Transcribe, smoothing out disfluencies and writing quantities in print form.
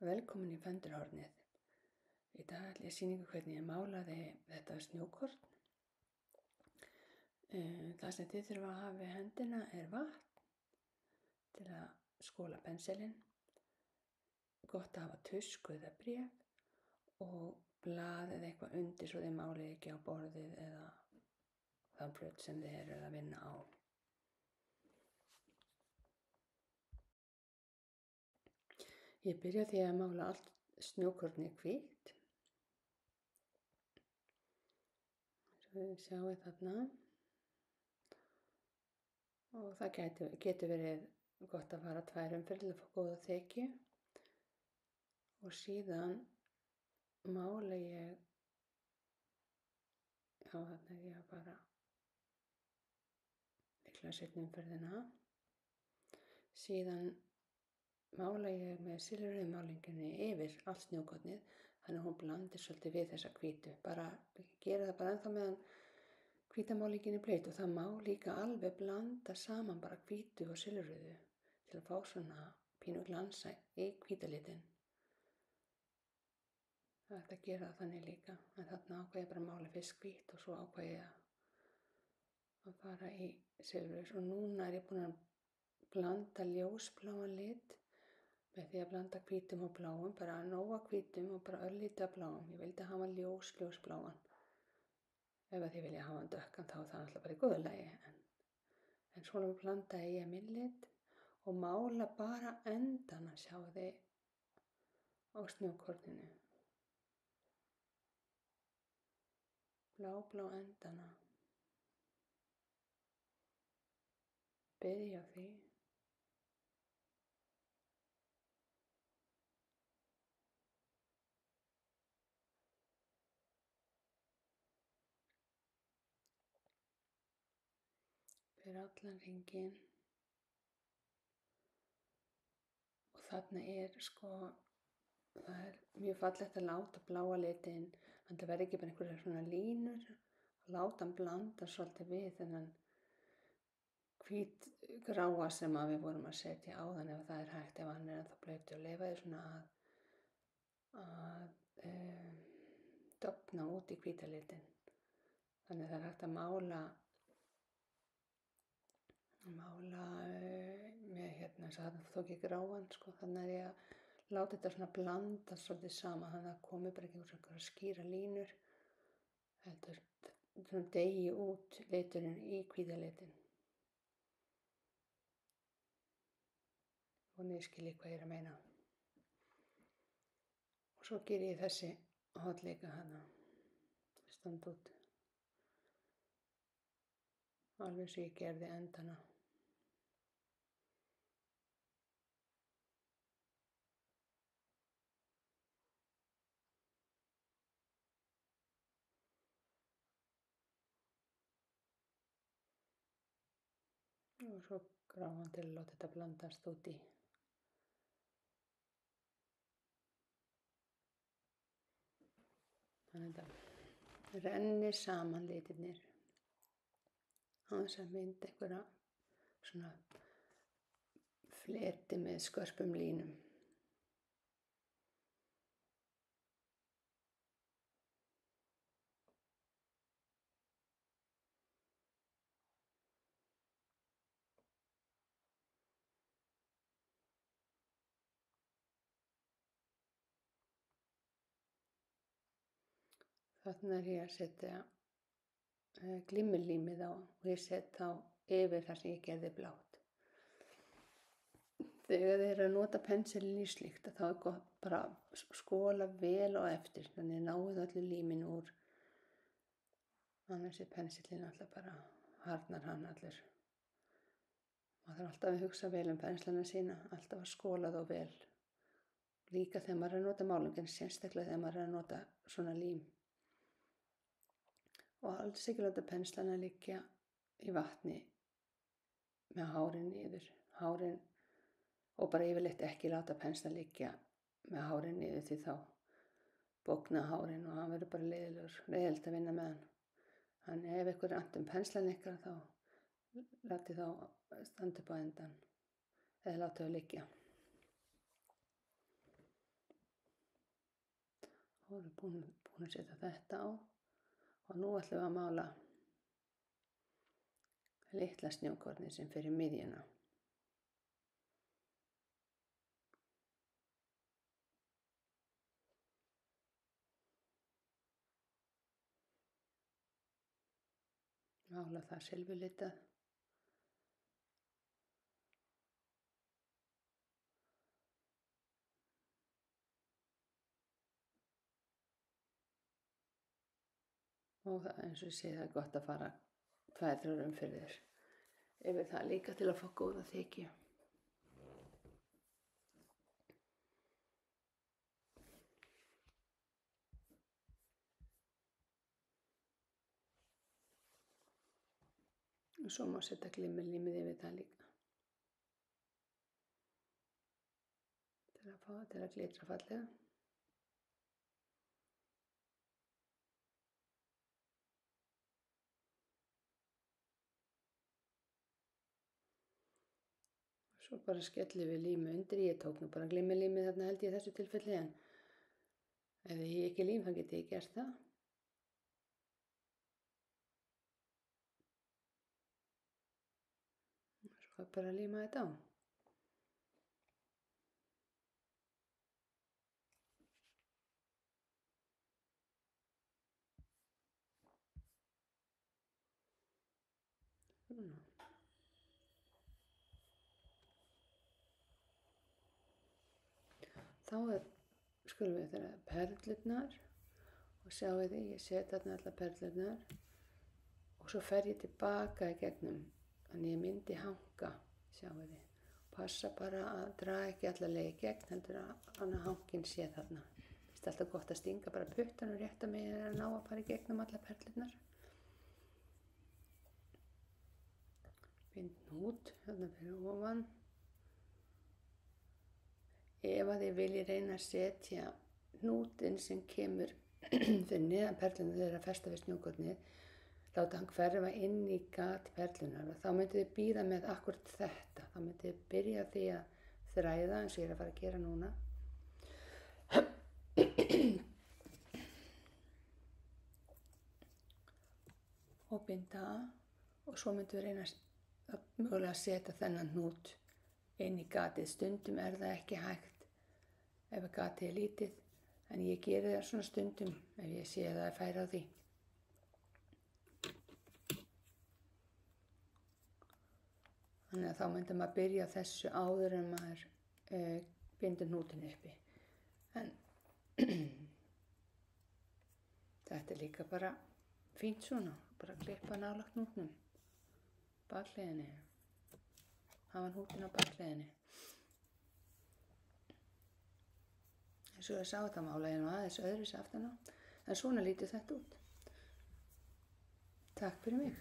Velkomin í Fendurhornið. Í dag ætla ég að sýna ykkur hvernig ég málaði þetta snjókorn. Það sem þið þurfa að hafa við hendina er vatn til að skóla pensilinn. Gott að hafa tusku eða bréf og blað eða eitthvað undir svo þið málið ekki á borðið eða þann flöt sem þið eru að vinna á. Ég byrja því að mála allt snjókornið hvítt. Svo þið sjáu þarna. Og það getur verið gott að fara 2 umferðir til að fá góða þekju. Og síðan mála ég, þarna er ég að fara líklega seinni umferðina. Síðan mála ég með silfurrauðmálingunni yfir allt snjókornið, þannig að hún blandir svolítið við þessa hvítu. Bara gera það bara ennþá meðan hvítamálingin er bleitt og það má líka alveg blanda saman bara hvítu og silfurrauðu til að fá svona pínu glansa í hvítalitin. Það er hægt að gera það þannig líka, en þarna ákvað ég bara að mála fyrst hvítt og svo ákvað ég að fara í silfurrauð. Og núna er ég búin að blanda ljósbláan lit með því að blanda hvítum og bláum, bara nóga hvítum og bara örlítið af bláum. Ég vildi hafa ljósbláan. Ef þið vilja hafa hann dökkan þá er það alltaf bara í góðu lagi. En svona blandaði ég minn lit og mála bara endana, sjáu þið, á snjókorninu. Blá endana. Byrja á því. Fyrir allan hringinn. Og þarna er það er mjög fallegt að láta bláa litinn, en það verður ekki bara einhverjar svona línur, að láta hann blanda svolítið við þennan hvítgráa sem við vorum að setja á þann ef það er hægt, ef hann er ennþá blautur, og leyfa því svona að dofna út í hvítalitin. Þannig það er hægt að mála með þess að það þó ekki gráan, þannig er ég að láta þetta svona blanda svolítið saman, þannig að það komi bara ekki einhverjar skýra línur, heldur svona degi út liturinn í hvítalitin. Og þið skiljið hvað ég er að meina. Og svo ger ég þessi hotleika hana, standa út, alveg svo ég gerði endana. Og svo gráan til að láta þetta blandast út í. Þannig að þetta rennir saman litirnir á þess að mynda einhverja svona fleti með skörpum línum. Þarna er ég að setja glimmerlímið á og ég set þá yfir þar sem ég gerði blátt. Þegar þið eru að nota pensilinn í slíkt þá er gott bara að skóla vel á eftir, þannig náið öllu límin úr. Annars er pensillinn alltaf bara harðnar hann allur. Maður þarf alltaf að hugsa vel penslana sína, alltaf að skóla þá vel. Líka þegar maður er að nota málning, en sérstaklega þegar maður er að nota svona lím. Og alls ekki láta penslana liggja í vatni með hárin niður. Og bara yfirleitt ekki láta penslan liggja með hárin niður því þá bogna hárin og hann verður bara leiðilegt að vinna með hann. Þannig ef ykkur er annt penslan ykkar þá látið þá standa upp á endan eða látið þau liggja. erum búin að setja þetta á og nú ætlum við að mála litla snjókornið sem fer í miðjuna. Mála það silfurlitað. Og það, eins og ég segi, það er gott að fara 2-3 umferðir yfir það líka til að fá góða þykju. Og svo má setja glimmerlímið yfir það líka. Til að fá það til að glitra fallega. Svo bara skellum við lími undir. Ég tók nú bara glimmerlímið þarna held ég í þessu tilfelli, en ef ég ekki lím þá get ég gert það. Svo bara líma þetta á. Svona. Þá skulum við þeirra perlurnar og sjáu því, ég set þarna allar perlurnar og svo fer ég tilbaka í gegnum, þannig ég myndi hanga, sjáu því. Passa bara að draga ekki alla leið í gegn, heldur að hangin sé þarna. Það er alltaf gott að stinga bara puttanum rétt að mig að ná að fara í gegnum allar perlurnar. Bind hnút þarna fyrir ofan. Ef að þið viljið reyna að setja hnútinn sem kemur fyrir neðan perluna þegar að festa við snjókornið, láta hann hverfa inn í gat perlunar og þá myndið þið bíða með akkúrat þetta. Þá myndið þið byrja því að þræða eins og ég er að fara að gera núna. Og binda og svo myndið við reyna að mögulega setja þennan hnút inn í gatið. Stundum er það ekki hægt ef að gatið er lítið, en ég geri það svona stundum ef ég sé að það er færi á því. Þannig að þá myndi maður byrja þessu áður en maður bindur hnútinn uppi. En þetta er líka bara fínt svona, bara klippa nálægt hnútnum, bakleiðinni, hafa hnútinn á bakleiðinni. Eins og ég sá þetta mála ég nú aðeins öðruvísi aftan á, en svona lítur þetta út. Takk fyrir mig.